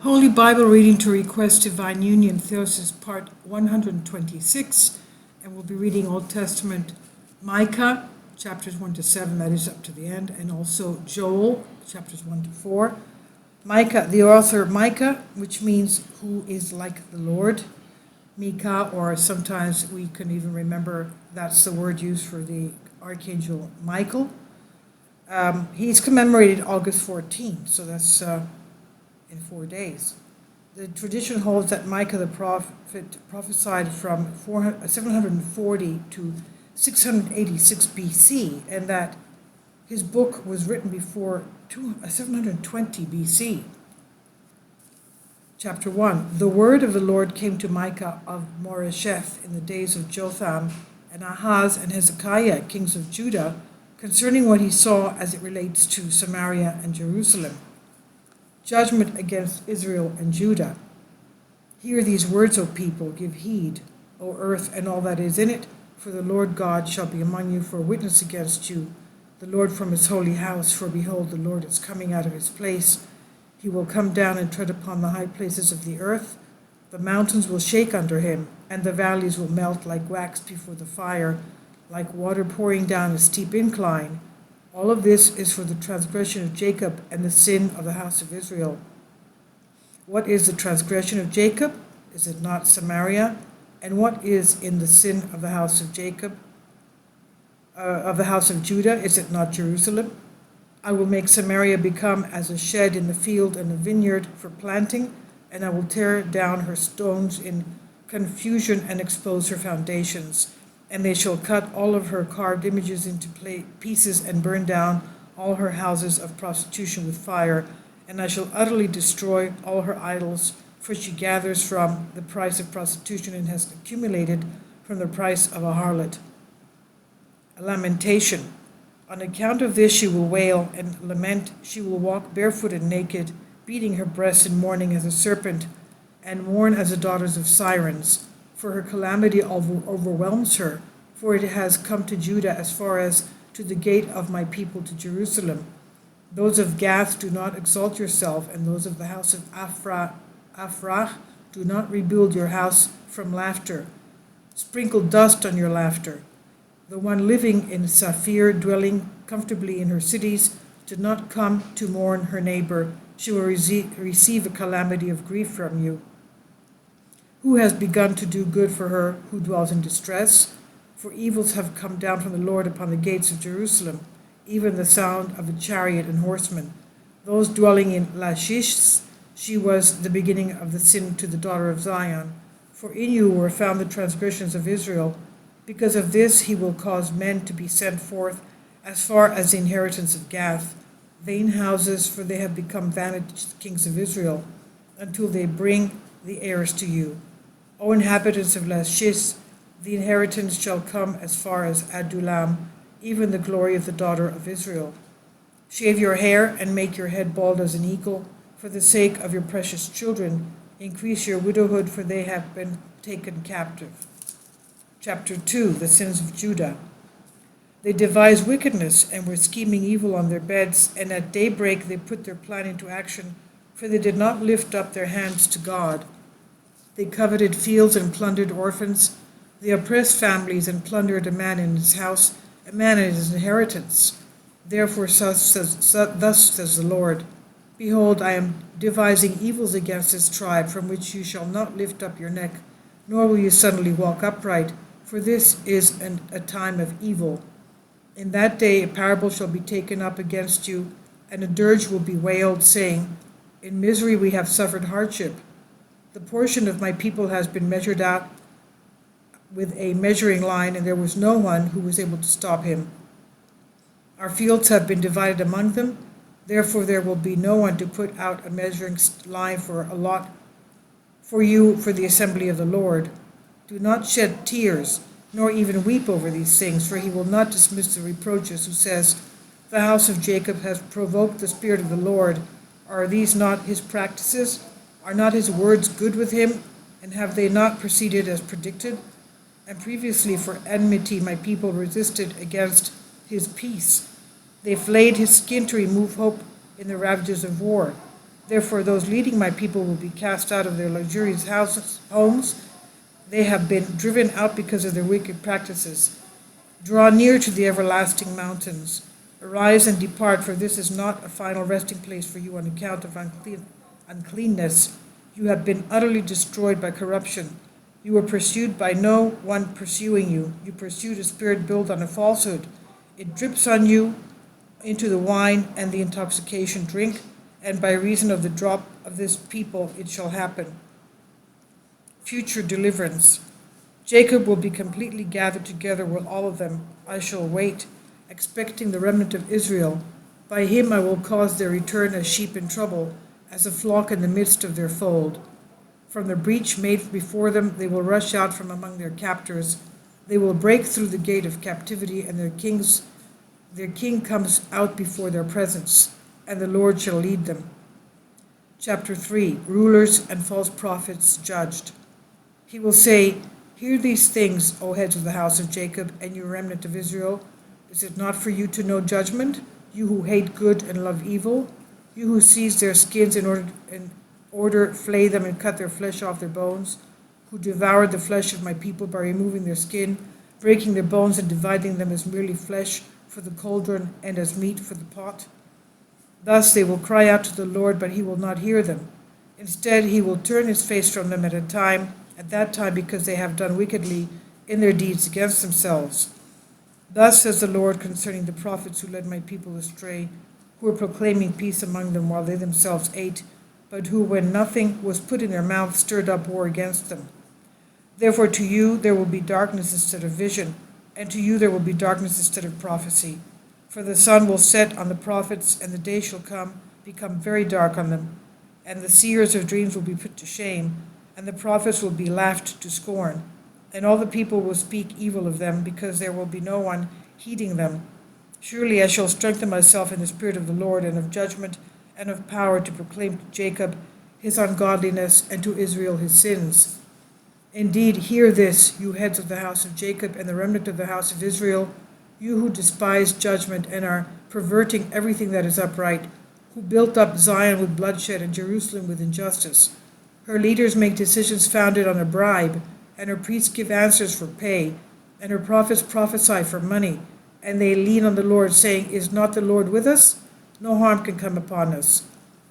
Holy Bible reading to request divine union, Theosis, part 126, and we'll be reading Old Testament Micah, chapters 1 to 7, that is up to the end, and also Joel, chapters 1 to 4. Micah, the author Micah, which means who is like the Lord. Micah, or sometimes we can even remember that's the word used for the Archangel Michael. He's commemorated August 14, so that's in 4 days. The tradition holds that Micah the prophet prophesied from 740 to 686 BC, and that his book was written before 720 BC. Chapter 1. The word of the Lord came to Micah of Maurishef in the days of Jotham and Ahaz and Hezekiah, kings of Judah, concerning what he saw as it relates to Samaria and Jerusalem. Judgment against Israel and Judah. Hear these words, O people, give heed, O earth and all that is in it, for the Lord God shall be among you for a witness against you, the Lord from his holy house, for behold, the Lord is coming out of his place. He will come down and tread upon the high places of the earth. The mountains will shake under him, and the valleys will melt like wax before the fire, like water pouring down a steep incline. All of this is for the transgression of Jacob and the sin of the house of Israel. What is the transgression of Jacob? Is it not Samaria? And what is in the sin of the house of Jacob, of the house of Judah? Is it not Jerusalem? I will make Samaria become as a shed in the field and a vineyard for planting, and I will tear down her stones in confusion and expose her foundations. And they shall cut all of her carved images into pieces and burn down all her houses of prostitution with fire. And I shall utterly destroy all her idols, for she gathers from the price of prostitution and has accumulated from the price of a harlot. A lamentation. On account of this she will wail and lament. She will walk barefoot and naked, beating her breasts in mourning as a serpent, and mourn as the daughters of sirens. For her calamity overwhelms her, for it has come to Judah as far as to the gate of my people, to Jerusalem. Those of Gath, do not exalt yourself, and those of the house of Aphrah, do not rebuild your house from laughter. Sprinkle dust on your laughter. The one living in Saphir, dwelling comfortably in her cities, did not come to mourn her neighbor. She will receive a calamity of grief from you. Who has begun to do good for her who dwells in distress? For evils have come down from the Lord upon the gates of Jerusalem, even the sound of a chariot and horsemen. Those dwelling in Lachish, she was the beginning of the sin to the daughter of Zion. For in you were found the transgressions of Israel. Because of this he will cause men to be sent forth as far as the inheritance of Gath, vain houses, for they have become vanity kings of Israel, until they bring the heirs to you. O inhabitants of Lachish, the inheritance shall come as far as Adullam, even the glory of the daughter of Israel. Shave your hair and make your head bald as an eagle, for the sake of your precious children. Increase your widowhood, for they have been taken captive. Chapter 2, the sins of Judah. They devised wickedness and were scheming evil on their beds, and at daybreak they put their plan into action, for they did not lift up their hands to God. They coveted fields and plundered orphans. They oppressed families and plundered a man in his house, a man in his inheritance. Therefore thus says the Lord, behold, I am devising evils against this tribe, from which you shall not lift up your neck, nor will you suddenly walk upright, for this is a time of evil. In that day a parable shall be taken up against you, and a dirge will be wailed, saying, in misery we have suffered hardship. The portion of my people has been measured out with a measuring line, and there was no one who was able to stop him. Our fields have been divided among them, therefore there will be no one to put out a measuring line for a lot for you for the assembly of the Lord. Do not shed tears, nor even weep over these things, for he will not dismiss the reproaches who says, the house of Jacob has provoked the Spirit of the Lord. Are these not his practices? Are not his words good with him? And have they not proceeded as predicted? And previously for enmity my people resisted against his peace. They flayed his skin to remove hope in the ravages of war. Therefore those leading my people will be cast out of their luxurious homes. They have been driven out because of their wicked practices. Draw near to the everlasting mountains. Arise and depart, for this is not a final resting place for you on account of uncleanness. You have been utterly destroyed by corruption. You were pursued by no one pursuing you. You pursued a spirit built on a falsehood. It drips on you into the wine and the intoxication drink, and by reason of the drop of this people it shall happen. Future deliverance. Jacob will be completely gathered together with all of them. I shall wait, expecting the remnant of Israel. By him I will cause their return as sheep in trouble, as a flock in the midst of their fold. From the breach made before them they will rush out from among their captors. They will break through the gate of captivity, and their king comes out before their presence, and the Lord shall lead them. Chapter 3. Rulers and false prophets judged. He will say, Hear these things, O heads of the house of Jacob, and you remnant of Israel. Is it not for you to know judgment, you who hate good and love evil, you who seize their skins in order flay them and cut their flesh off their bones, who devoured the flesh of my people by removing their skin, breaking their bones and dividing them as merely flesh for the cauldron and as meat for the pot? Thus they will cry out to the Lord, but he will not hear them. Instead, he will turn his face from them at that time, because they have done wickedly in their deeds against themselves. Thus says the Lord concerning the prophets who led my people astray, who were proclaiming peace among them while they themselves ate, but who, when nothing was put in their mouth, stirred up war against them. Therefore to you there will be darkness instead of vision, and to you there will be darkness instead of prophecy. For the sun will set on the prophets, and the day shall become very dark on them, and the seers of dreams will be put to shame, and the prophets will be laughed to scorn, and all the people will speak evil of them, because there will be no one heeding them. Surely I shall strengthen myself in the spirit of the Lord, and of judgment, and of power, to proclaim to Jacob his ungodliness, and to Israel his sins. Indeed, hear this, you heads of the house of Jacob, and the remnant of the house of Israel, you who despise judgment and are perverting everything that is upright, who built up Zion with bloodshed and Jerusalem with injustice. Her leaders make decisions founded on a bribe, and her priests give answers for pay, and her prophets prophesy for money, and they lean on the Lord, saying, Is not the Lord with us? No harm can come upon us.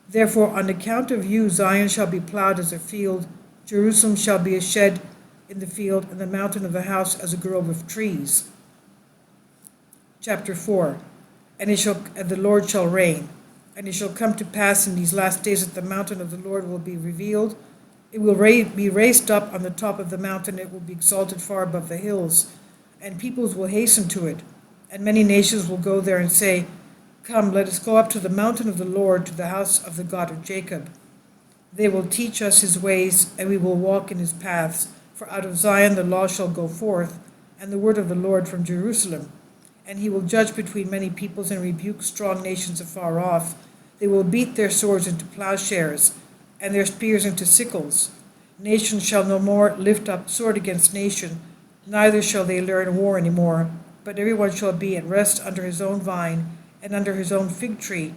Therefore, on account of you, Zion shall be plowed as a field, Jerusalem shall be a shed in the field, and the mountain of the house as a grove of trees. Chapter 4. And the Lord shall reign. And it shall come to pass in these last days that the mountain of the Lord will be revealed. It will be raised up on the top of the mountain. It will be exalted far above the hills, and peoples will hasten to it. And many nations will go there and say, Come, let us go up to the mountain of the Lord, to the house of the God of Jacob. They will teach us his ways, and we will walk in his paths. For out of Zion the law shall go forth, and the word of the Lord from Jerusalem. And he will judge between many peoples, and rebuke strong nations afar off. They will beat their swords into plowshares, and their spears into sickles. Nation shall no more lift up sword against nation, neither shall they learn war any more. But everyone shall be at rest under his own vine, and under his own fig tree,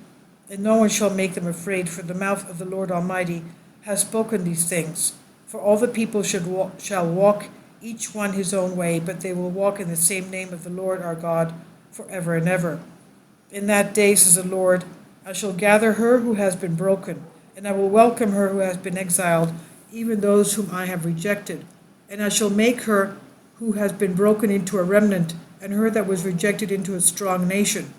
and no one shall make them afraid, for the mouth of the Lord Almighty has spoken these things. For all the people shall walk each one his own way, but they will walk in the same name of the Lord our God forever and ever. In that day, says the Lord, I shall gather her who has been broken, and I will welcome her who has been exiled, even those whom I have rejected. And I shall make her who has been broken into a remnant, and her that was rejected into a strong nation.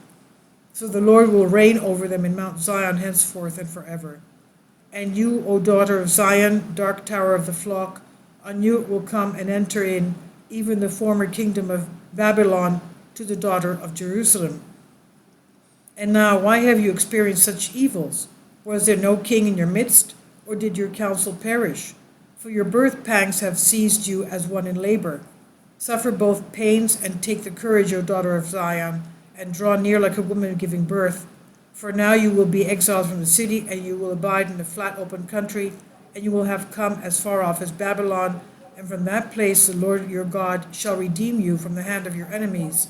So the Lord will reign over them in Mount Zion henceforth and forever. And you, O daughter of Zion, dark tower of the flock, on you it will come and enter in, even the former kingdom of Babylon, to the daughter of Jerusalem. And now, why have you experienced such evils? Was there no king in your midst, or did your counsel perish? For your birth pangs have seized you as one in labor. Suffer both pains, and take the courage, O daughter of Zion, and draw near like a woman giving birth. For now you will be exiled from the city, and you will abide in a flat open country, and you will have come as far off as Babylon, and from that place the Lord your God shall redeem you from the hand of your enemies.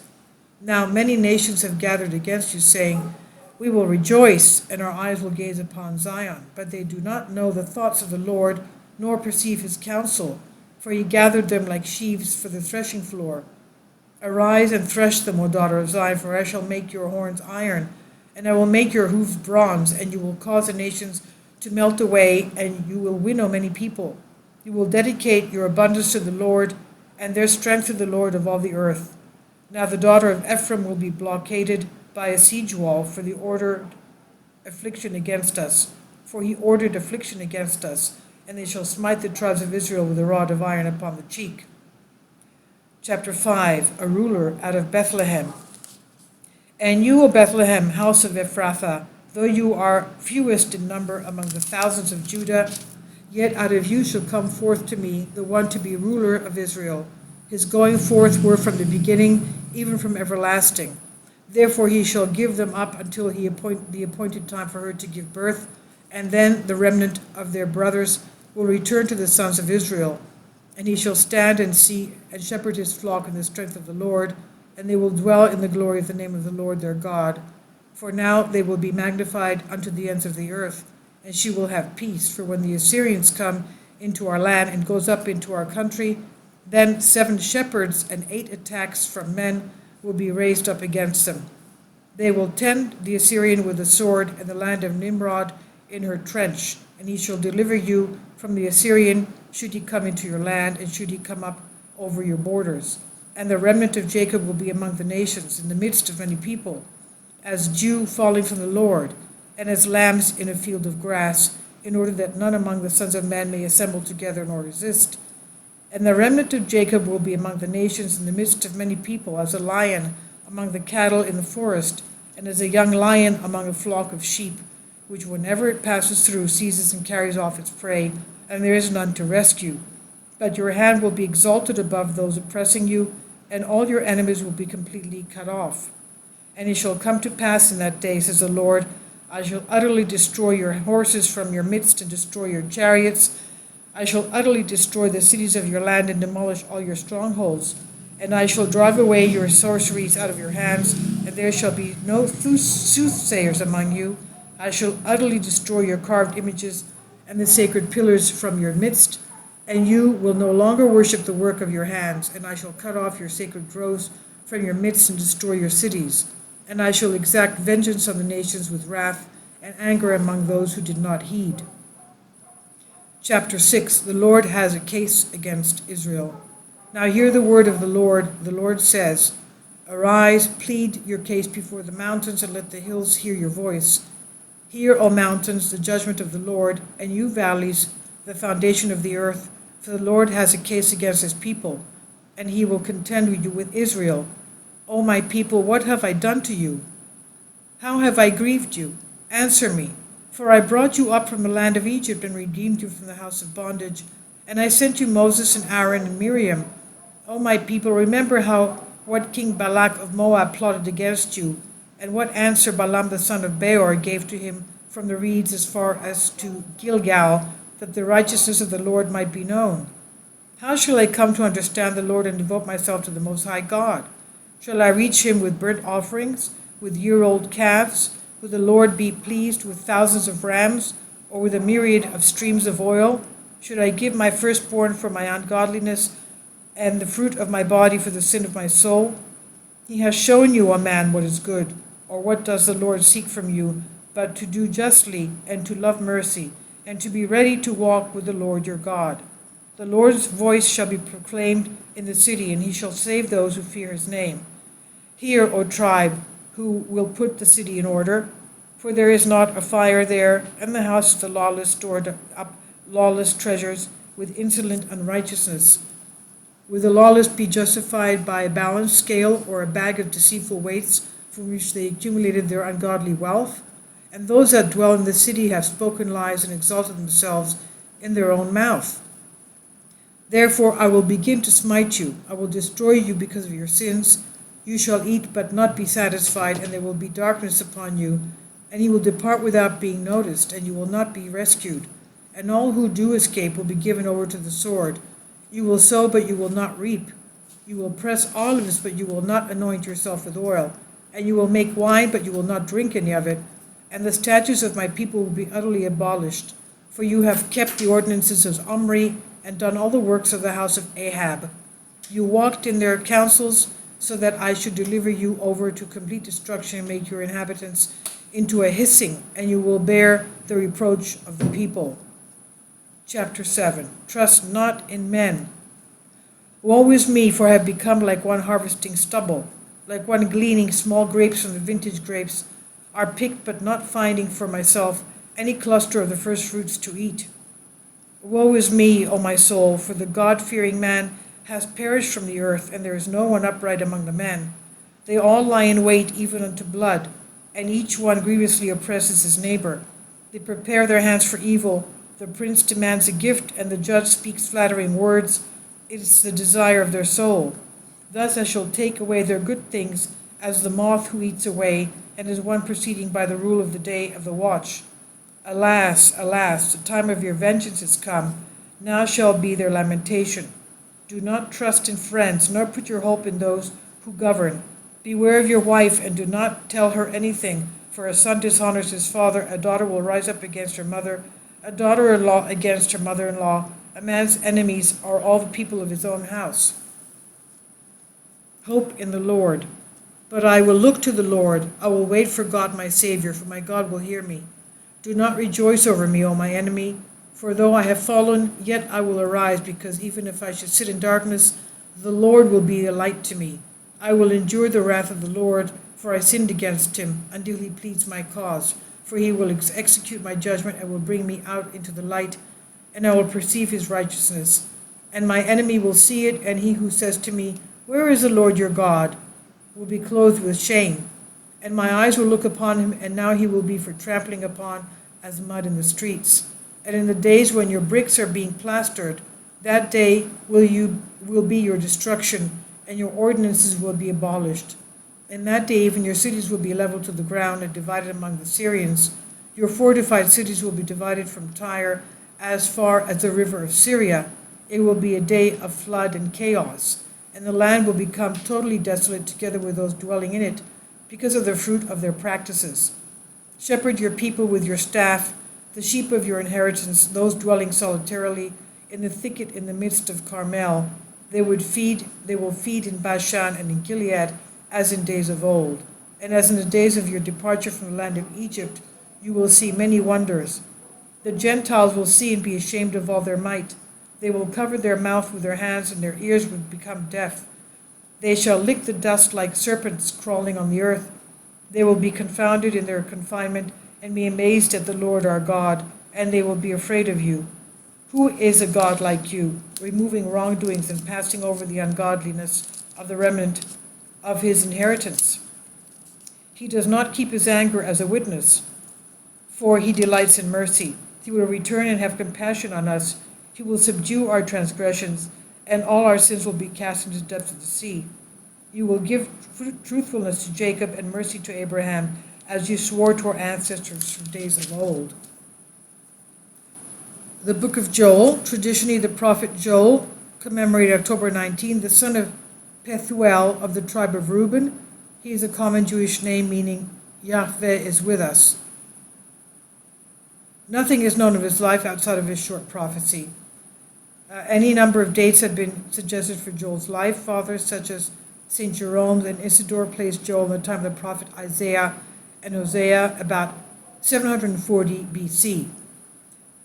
Now many nations have gathered against you, saying, We will rejoice, and our eyes will gaze upon Zion. But they do not know the thoughts of the Lord, nor perceive his counsel, for he gathered them like sheaves for the threshing floor. Arise and thresh them, O daughter of Zion, for I shall make your horns iron, and I will make your hoofs bronze, and you will cause the nations to melt away, and you will winnow many people. You will dedicate your abundance to the Lord, and their strength to the Lord of all the earth. Now the daughter of Ephraim will be blockaded by a siege wall, for he ordered affliction against us. And they shall smite the tribes of Israel with a rod of iron upon the cheek. Chapter 5. A ruler out of Bethlehem. And you, O Bethlehem, house of Ephrathah, though you are fewest in number among the thousands of Judah, yet out of you shall come forth to me the one to be ruler of Israel. His going forth were from the beginning, even from everlasting. Therefore he shall give them up until the appointed time for her to give birth, and then the remnant of their brothers will return to the sons of Israel. And he shall stand and see and shepherd his flock in the strength of the Lord, and they will dwell in the glory of the name of the Lord their God. For now they will be magnified unto the ends of the earth, and she will have peace. For when the Assyrians come into our land and goes up into our country, then 7 shepherds and 8 attacks from men will be raised up against them. They will tend the Assyrian with the sword, and the land of Nimrod in her trench. And he shall deliver you from the Assyrian, should he come into your land, and should he come up over your borders. And the remnant of Jacob will be among the nations, in the midst of many people, as dew falling from the Lord, and as lambs in a field of grass, in order that none among the sons of man may assemble together nor resist. And the remnant of Jacob will be among the nations, in the midst of many people, as a lion among the cattle in the forest, and as a young lion among a flock of sheep, which whenever it passes through seizes and carries off its prey, and there is none to rescue. But your hand will be exalted above those oppressing you, and all your enemies will be completely cut off. And it shall come to pass in that day, says the Lord, I shall utterly destroy your horses from your midst, and destroy your chariots. I shall utterly destroy the cities of your land, and demolish all your strongholds. And I shall drive away your sorceries out of your hands, and there shall be no soothsayers among you. I shall utterly destroy your carved images and the sacred pillars from your midst, and you will no longer worship the work of your hands. And I shall cut off your sacred groves from your midst and destroy your cities. And I shall exact vengeance on the nations with wrath and anger among those who did not heed. Chapter 6. The Lord has a case against Israel. Now hear the word of the Lord. The Lord says, Arise, plead your case before the mountains, and let the hills hear your voice. Hear, O mountains, the judgment of the Lord, and you valleys, the foundation of the earth. For the Lord has a case against his people, and he will contend with you with Israel. O my people, what have I done to you? How have I grieved you? Answer me. For I brought you up from the land of Egypt, and redeemed you from the house of bondage. And I sent you Moses and Aaron and Miriam. O my people, remember what King Balak of Moab plotted against you, and what answer Balaam the son of Beor gave to him from the reeds as far as to Gilgal, that the righteousness of the Lord might be known. How shall I come to understand the Lord and devote myself to the Most High God? Shall I reach him with burnt offerings, with year-old calves? Will the Lord be pleased with thousands of rams, or with a myriad of streams of oil? Should I give my firstborn for my ungodliness, and the fruit of my body for the sin of my soul? He has shown you, O man, what is good. Or what does the Lord seek from you, but to do justly, and to love mercy, and to be ready to walk with the Lord your God? The Lord's voice shall be proclaimed in the city, and he shall save those who fear his name. Hear, O tribe, who will put the city in order, for there is not a fire there, and the house of the lawless stored up lawless treasures with insolent unrighteousness. Will the lawless be justified by a balanced scale, or a bag of deceitful weights, from which they accumulated their ungodly wealth? And those that dwell in the city have spoken lies and exalted themselves in their own mouth. Therefore I will begin to smite you. I will destroy you because of your sins. You shall eat but not be satisfied, and there will be darkness upon you, and you will depart without being noticed, and you will not be rescued. And all who do escape will be given over to the sword. You will sow, but you will not reap. You will press olives, but you will not anoint yourself with oil. And you will make wine, but you will not drink any of it. And the statutes of my people will be utterly abolished. For you have kept the ordinances of Omri, and done all the works of the house of Ahab. You walked in their counsels, so that I should deliver you over to complete destruction and make your inhabitants into a hissing, and you will bear the reproach of the people. Chapter 7. Trust not in men. Woe is me, for I have become like one harvesting stubble, like one gleaning small grapes from the vintage grapes, are picked, but not finding for myself any cluster of the first fruits to eat. Woe is me, O my soul, for the God-fearing man has perished from the earth, and there is no one upright among the men. They all lie in wait even unto blood, and each one grievously oppresses his neighbor. They prepare their hands for evil. The prince demands a gift, and the judge speaks flattering words. It is the desire of their soul. Thus I shall take away their good things, as the moth who eats away, and as one proceeding by the rule of the day of the watch. Alas, alas, the time of your vengeance is come. Now shall be their lamentation. Do not trust in friends, nor put your hope in those who govern. Beware of your wife, and do not tell her anything, for a son dishonors his father, a daughter will rise up against her mother, a daughter-in-law against her mother-in-law. A man's enemies are all the people of his own house. Hope in the Lord. But I will look to the Lord. I will wait for God my Savior, for my God will hear me. Do not rejoice over me, O my enemy, for though I have fallen, yet I will arise, because even if I should sit in darkness, the Lord will be a light to me. I will endure the wrath of the Lord, for I sinned against him, until he pleads my cause. For he will execute my judgment, and will bring me out into the light, and I will perceive his righteousness. And my enemy will see it, and he who says to me, Where is the Lord your God? Will be clothed with shame. And my eyes will look upon him, and now he will be for trampling upon as mud in the streets. And in the days when your bricks are being plastered, that day will be your destruction, and your ordinances will be abolished. In that day even your cities will be leveled to the ground and divided among the Syrians. Your fortified cities will be divided from Tyre as far as the river of Syria. It will be a day of flood and chaos, and the land will become totally desolate together with those dwelling in it, because of the fruit of their practices. Shepherd your people with your staff, the sheep of your inheritance, those dwelling solitarily in the thicket in the midst of Carmel. They will feed in Bashan and in Gilead, as in days of old. And as in the days of your departure from the land of Egypt, you will see many wonders. The Gentiles will see and be ashamed of all their might. They will cover their mouth with their hands, and their ears will become deaf. They shall lick the dust like serpents crawling on the earth. They will be confounded in their confinement, and be amazed at the Lord our God, and they will be afraid of you. Who is a God like you, removing wrongdoings and passing over the ungodliness of the remnant of his inheritance? He does not keep his anger as a witness, for he delights in mercy. He will return and have compassion on us. He will subdue our transgressions, and all our sins will be cast into the depths of the sea. You will give truthfulness to Jacob and mercy to Abraham, as you swore to our ancestors from days of old. The book of Joel. Traditionally, the prophet Joel, commemorated October 19, the son of Pethuel of the tribe of Reuben. He is a common Jewish name meaning Yahweh is with us. Nothing is known of his life outside of his short prophecy. Any number of dates have been suggested for Joel's life. Fathers such as St. Jerome and Isidore placed Joel in the time of the prophet Isaiah and Hosea, about 740 BC.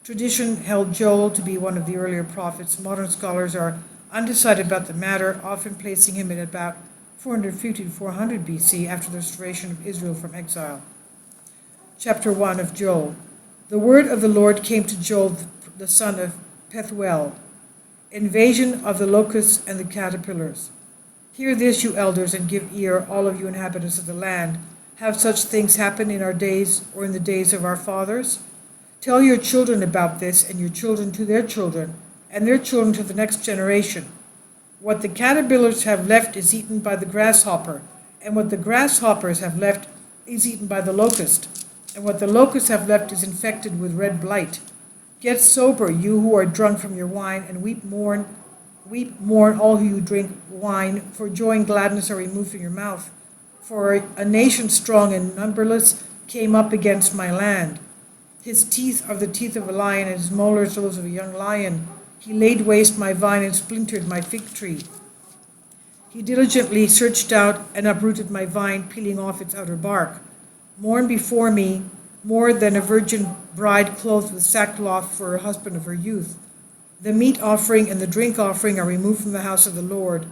Tradition held Joel to be one of the earlier prophets. Modern scholars are undecided about the matter, often placing him at about 450 to 400 BC after the restoration of Israel from exile. Chapter 1 of Joel. The word of the Lord came to Joel, the son of Pethuel. Invasion of the locusts and the caterpillars. Hear this, you elders, and give ear, all of you inhabitants of the land. Have such things happened in our days or in the days of our fathers? Tell your children about this, and your children to their children, and their children to the next generation. What the caterpillars have left is eaten by the grasshopper, and what the grasshoppers have left is eaten by the locust, and what the locusts have left is infected with red blight. Get sober, you who are drunk from your wine, and mourn, all who you drink wine, for joy and gladness are removed from your mouth. For a nation strong and numberless came up against my land. His teeth are the teeth of a lion, and his molars those of a young lion. He laid waste my vine and splintered my fig tree. He diligently searched out and uprooted my vine, peeling off its outer bark. Mourn before me, more than a virgin bride clothed with sackcloth for her husband of her youth. The meat offering and the drink offering are removed from the house of the Lord.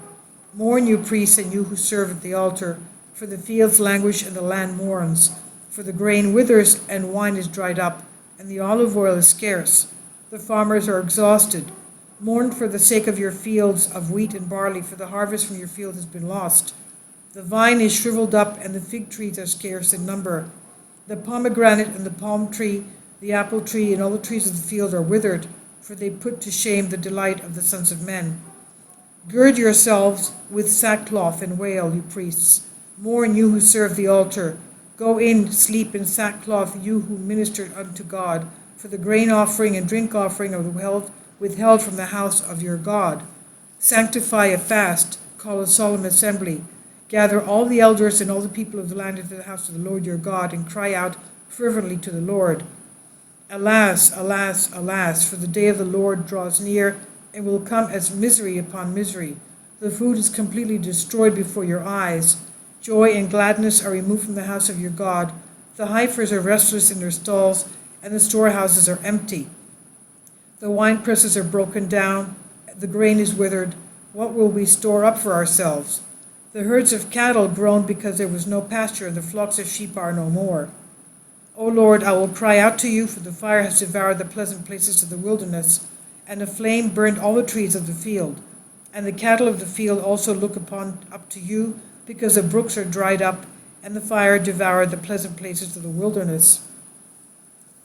Mourn, you priests, and you who serve at the altar, for the fields languish and the land mourns. For the grain withers and wine is dried up, and the olive oil is scarce. The farmers are exhausted. Mourn for the sake of your fields of wheat and barley, for the harvest from your field has been lost. The vine is shriveled up, and the fig trees are scarce in number. The pomegranate and the palm tree, the apple tree, and all the trees of the field are withered, for they put to shame the delight of the sons of men. Gird yourselves with sackcloth and wail, you priests. Mourn, you who serve the altar. Go in, sleep in sackcloth, you who minister unto God, for the grain offering and drink offering are withheld from the house of your God. Sanctify a fast, call a solemn assembly. Gather all the elders and all the people of the land into the house of the Lord your God, and cry out fervently to the Lord. Alas, alas, alas, for the day of the Lord draws near, and will come as misery upon misery. The food is completely destroyed before your eyes. Joy and gladness are removed from the house of your God. The heifers are restless in their stalls, and the storehouses are empty. The winepresses are broken down, the grain is withered. What will we store up for ourselves? The herds of cattle groan because there was no pasture, and the flocks of sheep are no more. O Lord, I will cry out to you, for the fire has devoured the pleasant places of the wilderness, and the flame burned all the trees of the field. And the cattle of the field also look up to you, because the brooks are dried up, and the fire devoured the pleasant places of the wilderness.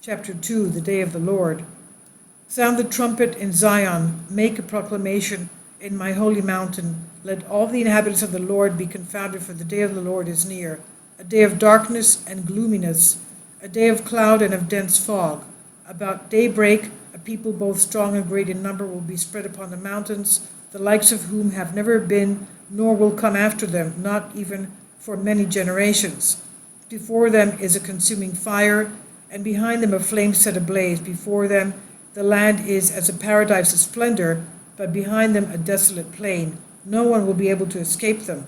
Chapter 2, the day of the Lord. Sound the trumpet in Zion, make a proclamation in my holy mountain. Let all the inhabitants of the Lord be confounded, for the day of the Lord is near, a day of darkness and gloominess, a day of cloud and of dense fog. About daybreak, a people both strong and great in number will be spread upon the mountains, the likes of whom have never been, nor will come after them, not even for many generations. Before them is a consuming fire, and behind them a flame set ablaze. Before them the land is as a paradise of splendor, but behind them a desolate plain. No one will be able to escape them.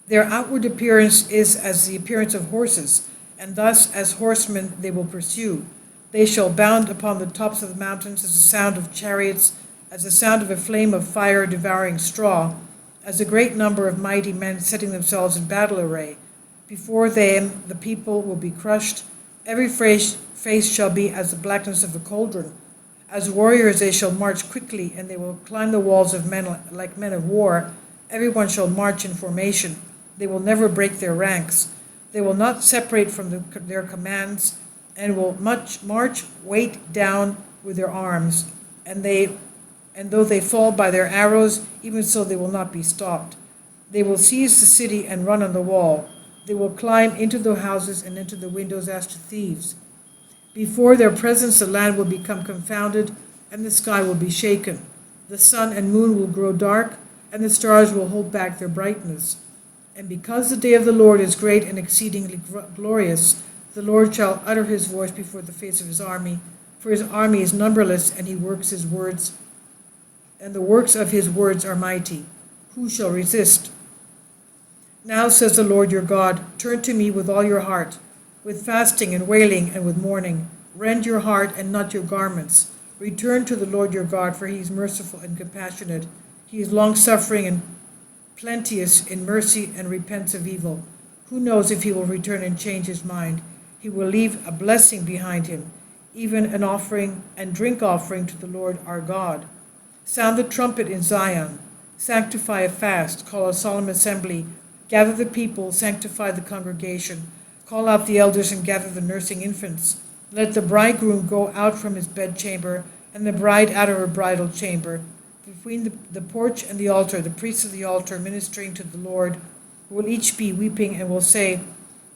Their outward appearance is as the appearance of horses, and thus as horsemen they will pursue. They shall bound upon the tops of the mountains as the sound of chariots, as the sound of a flame of fire devouring straw, as a great number of mighty men setting themselves in battle array. Before them the people will be crushed. Every face shall be as the blackness of a cauldron. As warriors they shall march quickly, and they will climb the walls of men like men of war. Everyone shall march in formation. They will never break their ranks. They will not separate from their commands, and will march weight down with their arms. And though they fall by their arrows, even so they will not be stopped. They will seize the city and run on the wall. They will climb into the houses and into the windows as to thieves. Before their presence the land will become confounded, and the sky will be shaken. The sun and moon will grow dark, and the stars will hold back their brightness. And because the day of the Lord is great and exceedingly glorious, the Lord shall utter his voice before the face of his army, for his army is numberless, and he works his words, and the works of his words are mighty. Who shall resist? Now, says the Lord your God, turn to me with all your heart, with fasting and wailing and with mourning. Rend your heart and not your garments. Return to the Lord your God, for he is merciful and compassionate. He is long-suffering and plenteous in mercy, and repents of evil. Who knows if he will return and change his mind? He will leave a blessing behind him, even an offering and drink offering to the Lord our God. Sound the trumpet in Zion. Sanctify a fast. Call a solemn assembly. Gather the people. Sanctify the congregation. Call out the elders and gather the nursing infants. Let the bridegroom go out from his bedchamber, and the bride out of her bridal chamber. Between the porch and the altar, the priests of the altar ministering to the Lord will each be weeping and will say,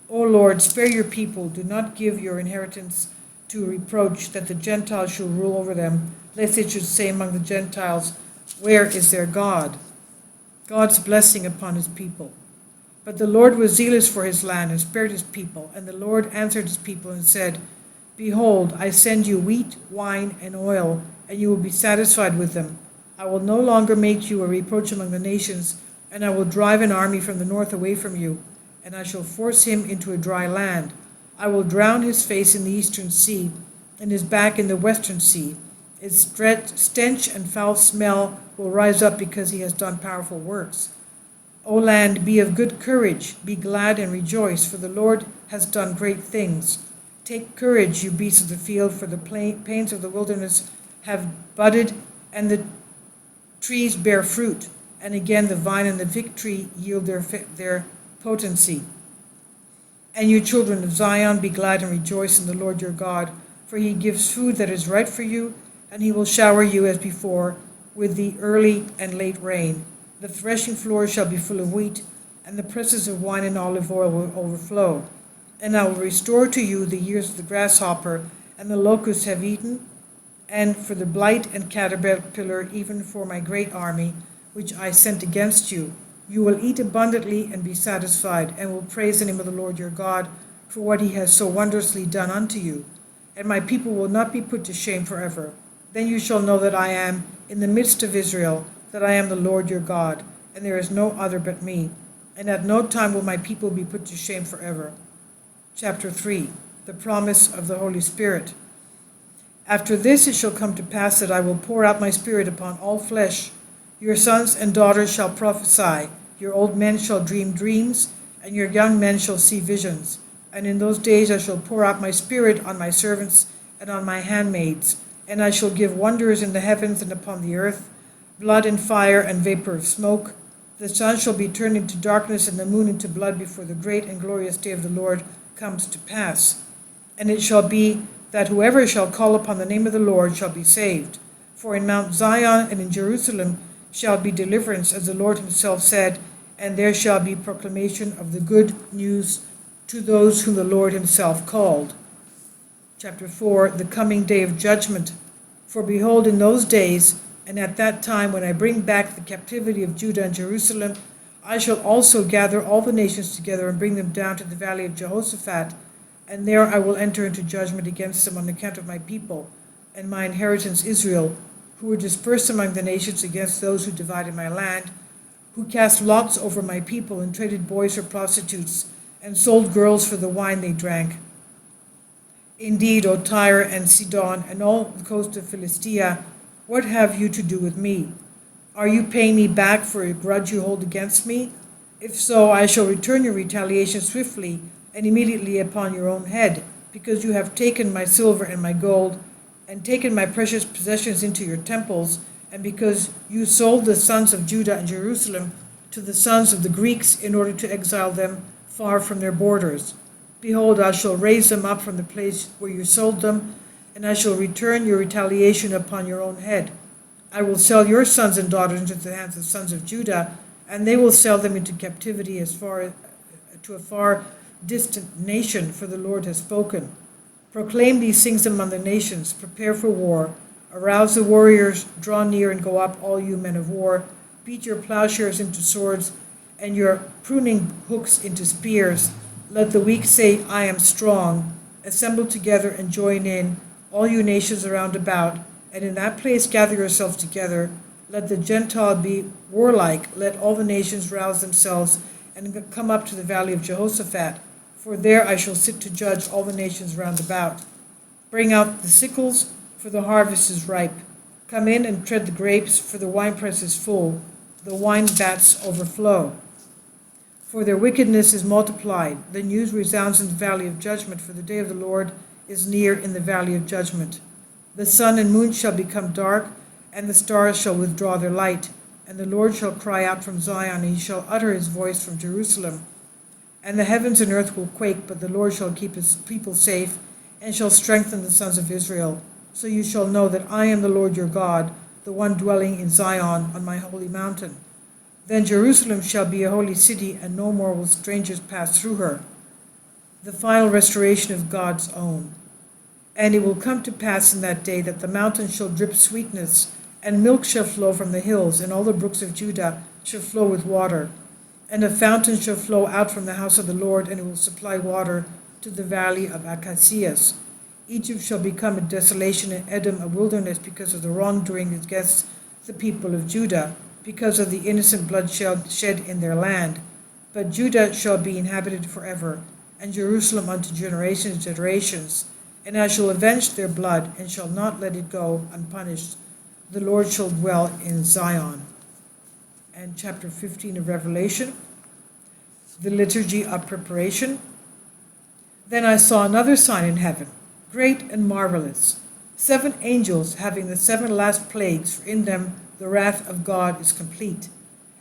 O Lord, spare your people. Do not give your inheritance to reproach, that the Gentiles shall rule over them, lest they should say among the Gentiles, where is their God? God's blessing upon his people. But the Lord was zealous for his land and spared his people. And the Lord answered his people and said, Behold, I send you wheat, wine, and oil, and you will be satisfied with them. I will no longer make you a reproach among the nations, and I will drive an army from the north away from you, and I shall force him into a dry land. I will drown his face in the eastern sea, and his back in the western sea. His stench and foul smell will rise up because he has done powerful works. O land, be of good courage, be glad and rejoice, for the Lord has done great things. Take courage, you beasts of the field, for the plains of the wilderness have budded, and the trees bear fruit. And again the vine and the fig tree yield their potency. And you children of Zion, be glad and rejoice in the Lord your God, for he gives food that is right for you, and he will shower you as before with the early and late rain. The threshing floor shall be full of wheat, and the presses of wine and olive oil will overflow. And I will restore to you the years of the grasshopper, and the locusts have eaten, and for the blight and caterpillar, even for my great army, which I sent against you. You will eat abundantly and be satisfied, and will praise the name of the Lord your God for what he has so wondrously done unto you. And my people will not be put to shame forever. Then you shall know that I am in the midst of Israel, that I am the Lord your God, and there is no other but me. And at no time will my people be put to shame forever. Chapter 3. The promise of the Holy Spirit. After this it shall come to pass that I will pour out my Spirit upon all flesh. Your sons and daughters shall prophesy, your old men shall dream dreams, and your young men shall see visions. And in those days I shall pour out my Spirit on my servants and on my handmaids, and I shall give wonders in the heavens and upon the earth, blood and fire and vapor of smoke. The sun shall be turned into darkness and the moon into blood before the great and glorious day of the Lord comes to pass. And it shall be that whoever shall call upon the name of the Lord shall be saved. For in Mount Zion and in Jerusalem shall be deliverance, as the Lord himself said, and there shall be proclamation of the good news to those whom the Lord himself called. Chapter 4. The coming day of judgment. For behold, in those days, and at that time when I bring back the captivity of Judah and Jerusalem, I shall also gather all the nations together and bring them down to the valley of Jehoshaphat, and there I will enter into judgment against them on account of my people and my inheritance Israel, who were dispersed among the nations against those who divided my land, who cast lots over my people and traded boys for prostitutes and sold girls for the wine they drank. Indeed, O Tyre and Sidon and all the coast of Philistia, what have you to do with me? Are you paying me back for a grudge you hold against me? If so, I shall return your retaliation swiftly and immediately upon your own head, because you have taken my silver and my gold, and taken my precious possessions into your temples, and because you sold the sons of Judah and Jerusalem to the sons of the Greeks in order to exile them far from their borders. Behold, I shall raise them up from the place where you sold them, and I shall return your retaliation upon your own head. I will sell your sons and daughters into the hands of the sons of Judah, and they will sell them into captivity to a far distant nation, for the Lord has spoken. Proclaim these things among the nations, prepare for war. Arouse the warriors, draw near and go up, all you men of war. Beat your plowshares into swords, and your pruning hooks into spears. Let the weak say, I am strong. Assemble together and join in, all you nations around about, and in that place gather yourselves together. Let the Gentile be warlike. Let all the nations rouse themselves and come up to the valley of Jehoshaphat. For there I shall sit to judge all the nations round about. Bring out the sickles, for the harvest is ripe. Come in and tread the grapes, for the winepress is full. The wine vats overflow. For their wickedness is multiplied. The news resounds in the valley of judgment, for the day of the Lord is near in the valley of judgment. The sun and moon shall become dark, and the stars shall withdraw their light. And the Lord shall cry out from Zion, and he shall utter his voice from Jerusalem. And the heavens and earth will quake, but the Lord shall keep his people safe, and shall strengthen the sons of Israel. So you shall know that I am the Lord your God, the one dwelling in Zion on my holy mountain. Then Jerusalem shall be a holy city, and no more will strangers pass through her. The final restoration of God's own. And it will come to pass in that day that the mountains shall drip sweetness, and milk shall flow from the hills, and all the brooks of Judah shall flow with water. And a fountain shall flow out from the house of the Lord, and it will supply water to the valley of Acacias. Egypt shall become a desolation, and Edom a wilderness, because of the wrongdoing against the people of Judah, because of the innocent blood shed in their land. But Judah shall be inhabited forever, and Jerusalem unto generations. And I shall avenge their blood, and shall not let it go unpunished. The Lord shall dwell in Zion. And chapter 15 of Revelation, the liturgy of preparation. Then I saw another sign in heaven, great and marvelous, 7 angels having the 7 last plagues, for in them the wrath of God is complete.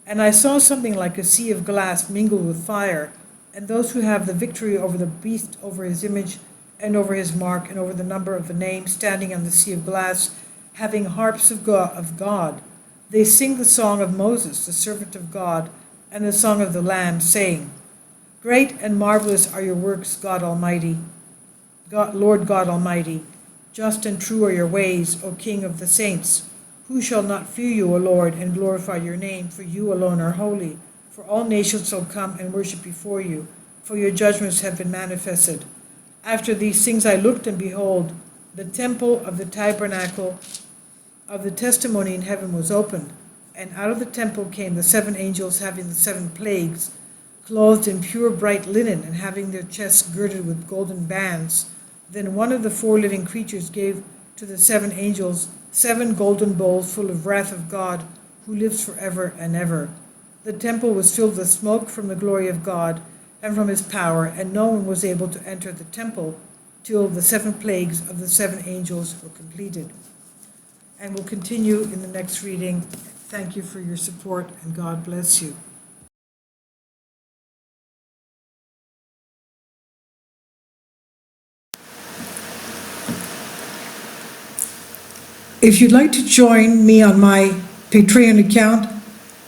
And I saw something like a sea of glass mingled with fire, and those who have the victory over the beast, over his image, and over his mark, and over the number of the name, standing on the sea of glass, having harps of God. They sing the song of Moses, the servant of God, and the song of the Lamb, saying, Great and marvelous are your works, God Almighty, Lord God Almighty. Just and true are your ways, O King of the saints. Who shall not fear you, O Lord, and glorify your name? For you alone are holy. For all nations shall come and worship before you, for your judgments have been manifested. After these things I looked, and behold, the temple of the tabernacle of the testimony in heaven was opened, and out of the temple came the 7 angels having the 7 plagues, clothed in pure bright linen, and having their chests girded with golden bands. Then one of the 4 living creatures gave to the 7 angels 7 golden bowls full of wrath of God, who lives forever and ever. The temple was filled with smoke from the glory of God and from his power, and no one was able to enter the temple till the 7 plagues of the 7 angels were completed. And we'll continue in the next reading. Thank you for your support, and God bless you. If you'd like to join me on my Patreon account,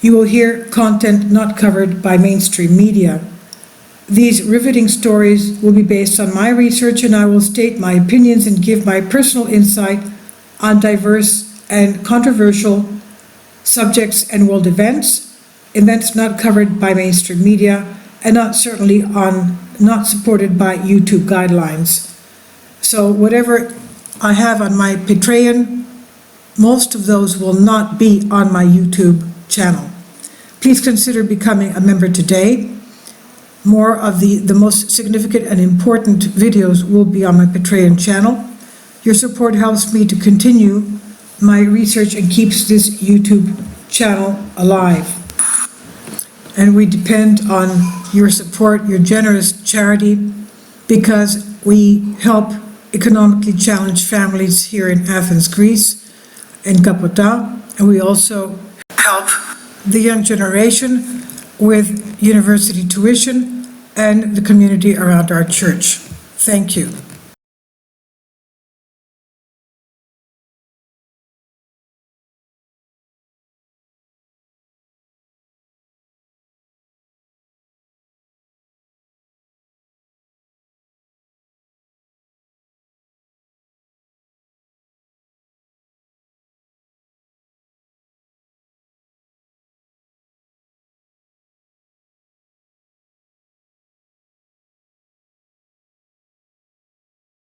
you will hear content not covered by mainstream media. These riveting stories will be based on my research, and I will state my opinions and give my personal insight on diverse and controversial subjects and world events not covered by mainstream media, and not supported by YouTube guidelines. So whatever I have on my Patreon, most of those will not be on my YouTube channel. Please consider becoming a member today. More of the most significant and important videos will be on my Patreon channel. Your support helps me to continue my research and keeps this YouTube channel alive. And we depend on your support, your generous charity, because we help economically challenged families here in Athens, Greece, in Kapota, and we also help the young generation with university tuition and the community around our church. Thank you.